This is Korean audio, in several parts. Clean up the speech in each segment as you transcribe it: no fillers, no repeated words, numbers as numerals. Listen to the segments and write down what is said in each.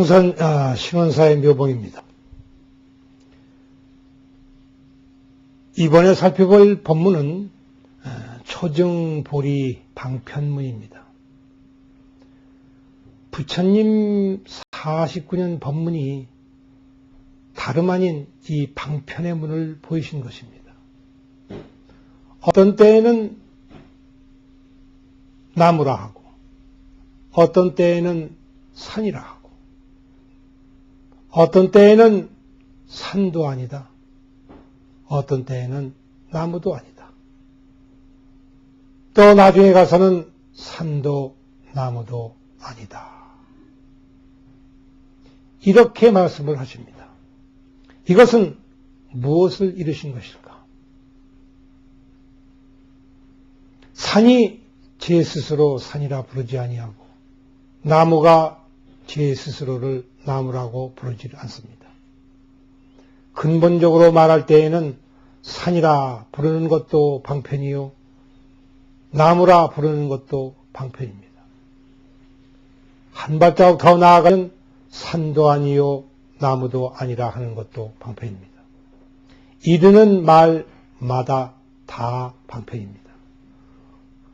용산 신원사의 묘봉입니다. 이번에 살펴볼 법문은 초정보리 방편문입니다. 부처님 49년 법문이 다름 아닌 이 방편의 문을 보이신 것입니다. 어떤 때에는 나무라 하고 어떤 때에는 산이라 하고 어떤 때에는 산도 아니다. 어떤 때에는 나무도 아니다. 또 나중에 가서는 산도 나무도 아니다. 이렇게 말씀을 하십니다. 이것은 무엇을 이루신 것일까? 산이 제 스스로 산이라 부르지 아니하고 나무가 제 스스로를 나무라고 부르지 않습니다. 근본적으로 말할 때에는 산이라 부르는 것도 방편이요 나무라 부르는 것도 방편입니다. 한 발자국 더 나아가면 산도 아니요 나무도 아니라 하는 것도 방편입니다. 이르는 말마다 다 방편입니다.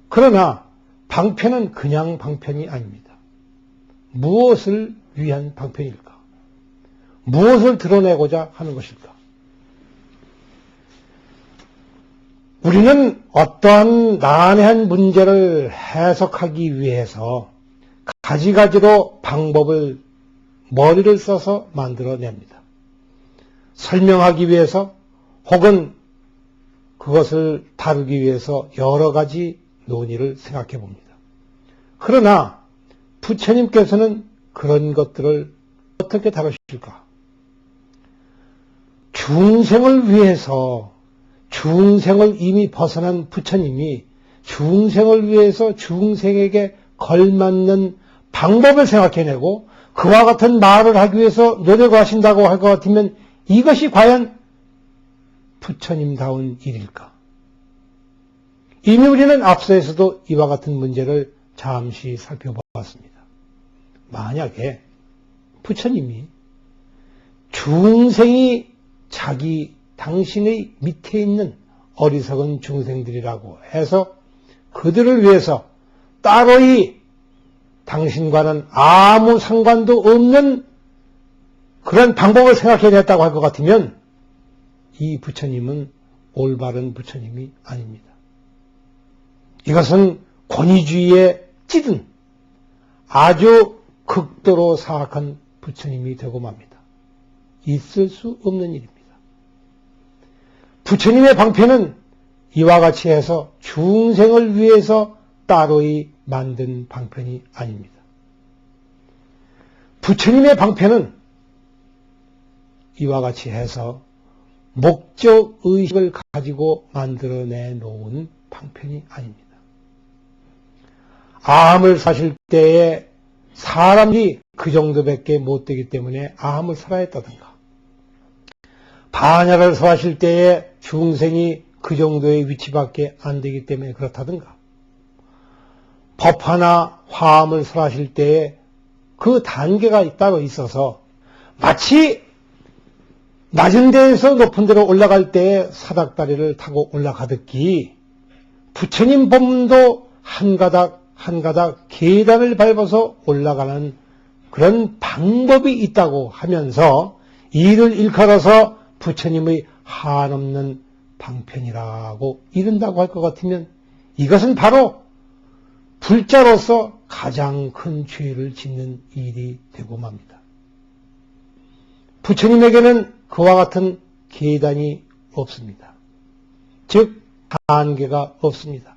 그러나 방편은 그냥 방편이 아닙니다. 무엇을 위한 방편일까? 무엇을 드러내고자 하는 것일까? 우리는 어떠한 난해한 문제를 해석하기 위해서 가지가지로 방법을 머리를 써서 만들어냅니다. 설명하기 위해서 혹은 그것을 다루기 위해서 여러 가지 논의를 생각해 봅니다. 그러나 부처님께서는 그런 것들을 어떻게 다루실까? 중생을 위해서 중생을 이미 벗어난 부처님이 중생을 위해서 중생에게 걸맞는 방법을 생각해내고 그와 같은 말을 하기 위해서 노력을 하신다고 할 것 같으면 이것이 과연 부처님다운 일일까? 이미 우리는 앞서에서도 이와 같은 문제를 잠시 살펴보았습니다. 만약에 부처님이 중생이 당신의 밑에 있는 어리석은 중생들이라고 해서 그들을 위해서 따로이 당신과는 아무 상관도 없는 그런 방법을 생각해냈다고 할 것 같으면 이 부처님은 올바른 부처님이 아닙니다. 이것은 권위주의에 찌든 아주 극도로 사악한 부처님이 되고 맙니다. 있을 수 없는 일입니다. 부처님의 방편은 이와 같이 해서 중생을 위해서 따로이 만든 방편이 아닙니다. 부처님의 방편은 이와 같이 해서 목적의식을 가지고 만들어내 놓은 방편이 아닙니다. 암을 사실 때에 사람이 그 정도밖에 못 되기 때문에 암을 살아야 했다든가, 반야를 서하실 때에 중생이 그 정도의 위치밖에 안 되기 때문에 그렇다든가, 법화나 화암을 설하실 때에 그 단계가 따로 있어서 마치 낮은 데에서 높은 데로 올라갈 때에 사닥다리를 타고 올라가듯이 부처님 법문도 한 가닥 한 가닥 계단을 밟아서 올라가는 그런 방법이 있다고 하면서 이를 일컬어서 부처님의 한없는 방편이라고 이른다고 할 것 같으면 이것은 바로 불자로서 가장 큰 죄를 짓는 일이 되고 맙니다. 부처님에게는 그와 같은 계단이 없습니다. 즉 단계가 없습니다.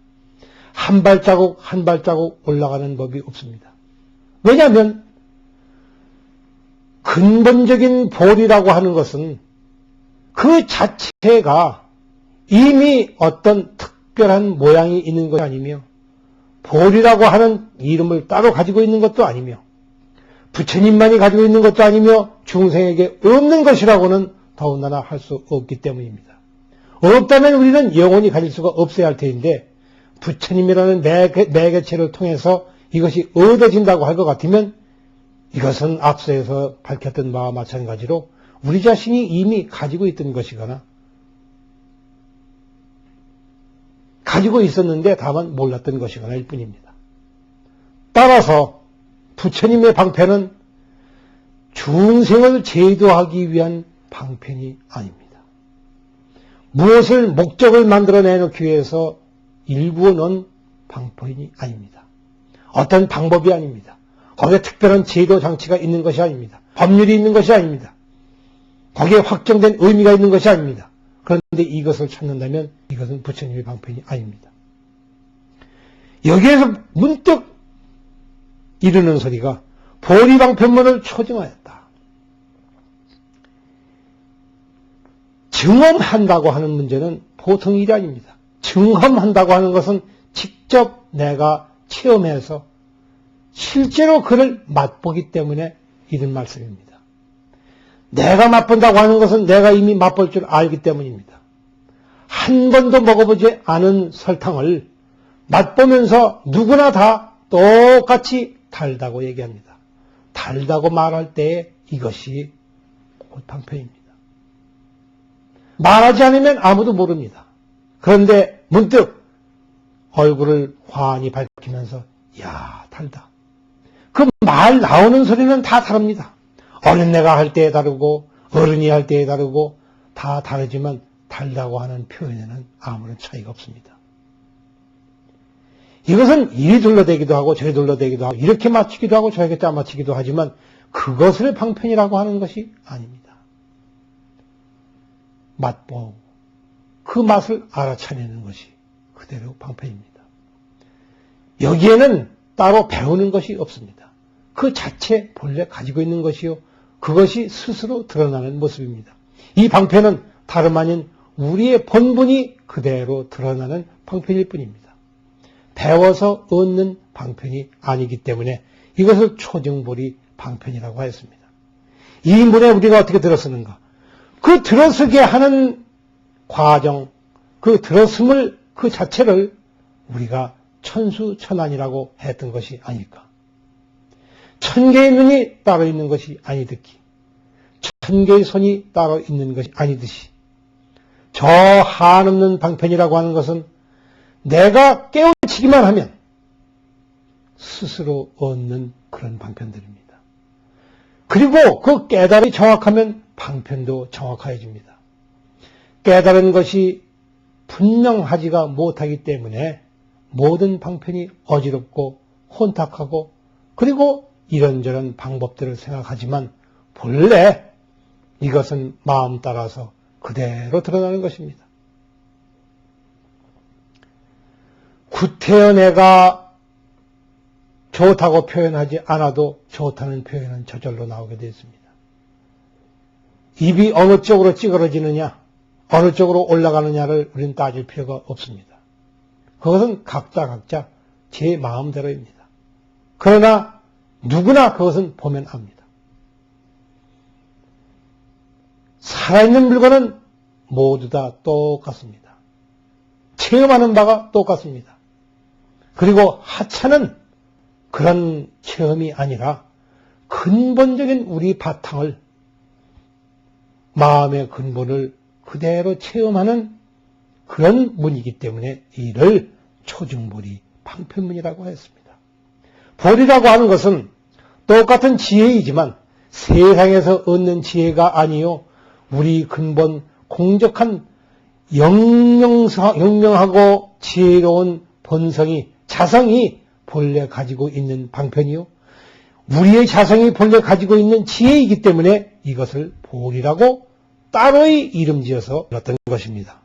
한 발자국 한 발자국 올라가는 법이 없습니다. 왜냐하면 근본적인 보리라고 하는 것은 그 자체가 이미 어떤 특별한 모양이 있는 것이 아니며 보리라고 하는 이름을 따로 가지고 있는 것도 아니며 부처님만이 가지고 있는 것도 아니며 중생에게 없는 것이라고는 더군다나 할 수 없기 때문입니다. 없다면 우리는 영원히 가질 수가 없어야 할 테인데 부처님이라는 매개체를 통해서 이것이 얻어진다고 할 것 같으면 이것은 앞서서 밝혔던 바와 마찬가지로 우리 자신이 이미 가지고 있던 것이거나 가지고 있었는데 다만 몰랐던 것이거나 일 뿐입니다. 따라서 부처님의 방편은 중생을 제도하기 위한 방편이 아닙니다. 무엇을 목적을 만들어내놓기 위해서 일구어 놓은 방편이 아닙니다. 어떤 방법이 아닙니다. 거기에 특별한 제도 장치가 있는 것이 아닙니다. 법률이 있는 것이 아닙니다. 거기에 확정된 의미가 있는 것이 아닙니다. 그런데 이것을 찾는다면 이것은 부처님의 방편이 아닙니다. 여기에서 문득 이르는 소리가 보리방편문을 초증하였다. 증험한다고 하는 문제는 보통 일이 아닙니다. 증험한다고 하는 것은 직접 내가 체험해서 실제로 그를 맛보기 때문에 이런 말씀입니다. 내가 맛본다고 하는 것은 내가 이미 맛볼 줄 알기 때문입니다. 한 번도 먹어보지 않은 설탕을 맛보면서 누구나 다 똑같이 달다고 얘기합니다. 달다고 말할 때 이것이 곧 방편입니다. 말하지 않으면 아무도 모릅니다. 그런데 문득 얼굴을 환히 밝히면서 야, 달다. 그 말 나오는 소리는 다 다릅니다. 어린애가 할 때에 다르고 어른이 할 때에 다르고 다 다르지만 달다고 하는 표현에는 아무런 차이가 없습니다. 이것은 이리 둘러대기도 하고 저리 둘러대기도 하고 이렇게 맞추기도 하고 저렇게 짜맞추기도 하지만 그것을 방편이라고 하는 것이 아닙니다. 맛보고 그 맛을 알아차리는 것이 그대로 방편입니다. 여기에는 따로 배우는 것이 없습니다. 그 자체 본래 가지고 있는 것이요. 그것이 스스로 드러나는 모습입니다. 이 방편은 다름 아닌 우리의 본분이 그대로 드러나는 방편일 뿐입니다. 배워서 얻는 방편이 아니기 때문에 이것을 초증보리 방편이라고 하였습니다. 이 문에 우리가 어떻게 들어서는가? 그 들어서게 하는 과정, 그 들어섬을 그 자체를 우리가 천수천안이라고 했던 것이 아닐까? 천 개의 눈이 따로 있는 것이 아니듯이 천 개의 손이 따로 있는 것이 아니듯이 저 한없는 방편이라고 하는 것은 내가 깨우치기만 하면 스스로 얻는 그런 방편들입니다. 그리고 그 깨달음이 정확하면 방편도 정확해집니다. 깨달은 것이 분명하지가 못하기 때문에 모든 방편이 어지럽고 혼탁하고 그리고 이런저런 방법들을 생각하지만 본래 이것은 마음 따라서 그대로 드러나는 것입니다. 구태여 내가 좋다고 표현하지 않아도 좋다는 표현은 저절로 나오게 되어 있습니다. 입이 어느 쪽으로 찌그러지느냐 어느 쪽으로 올라가느냐를 우리는 따질 필요가 없습니다. 그것은 각자 제 마음대로입니다. 그러나 누구나 그것은 보면 압니다. 살아있는 물건은 모두 다 똑같습니다. 체험하는 바가 똑같습니다. 그리고 하찮은 그런 체험이 아니라 근본적인 우리 바탕을 마음의 근본을 그대로 체험하는 그런 문이기 때문에 이를 초증보리 방편문이라고 했습니다. 보리라고 하는 것은 똑같은 지혜이지만 세상에서 얻는 지혜가 아니요 우리 근본 공적한 영명하고 지혜로운 본성이 자성이 본래 가지고 있는 방편이요 우리의 자성이 본래 가지고 있는 지혜이기 때문에 이것을 보리라고 따로이 이름 지어서 불렀던 것입니다.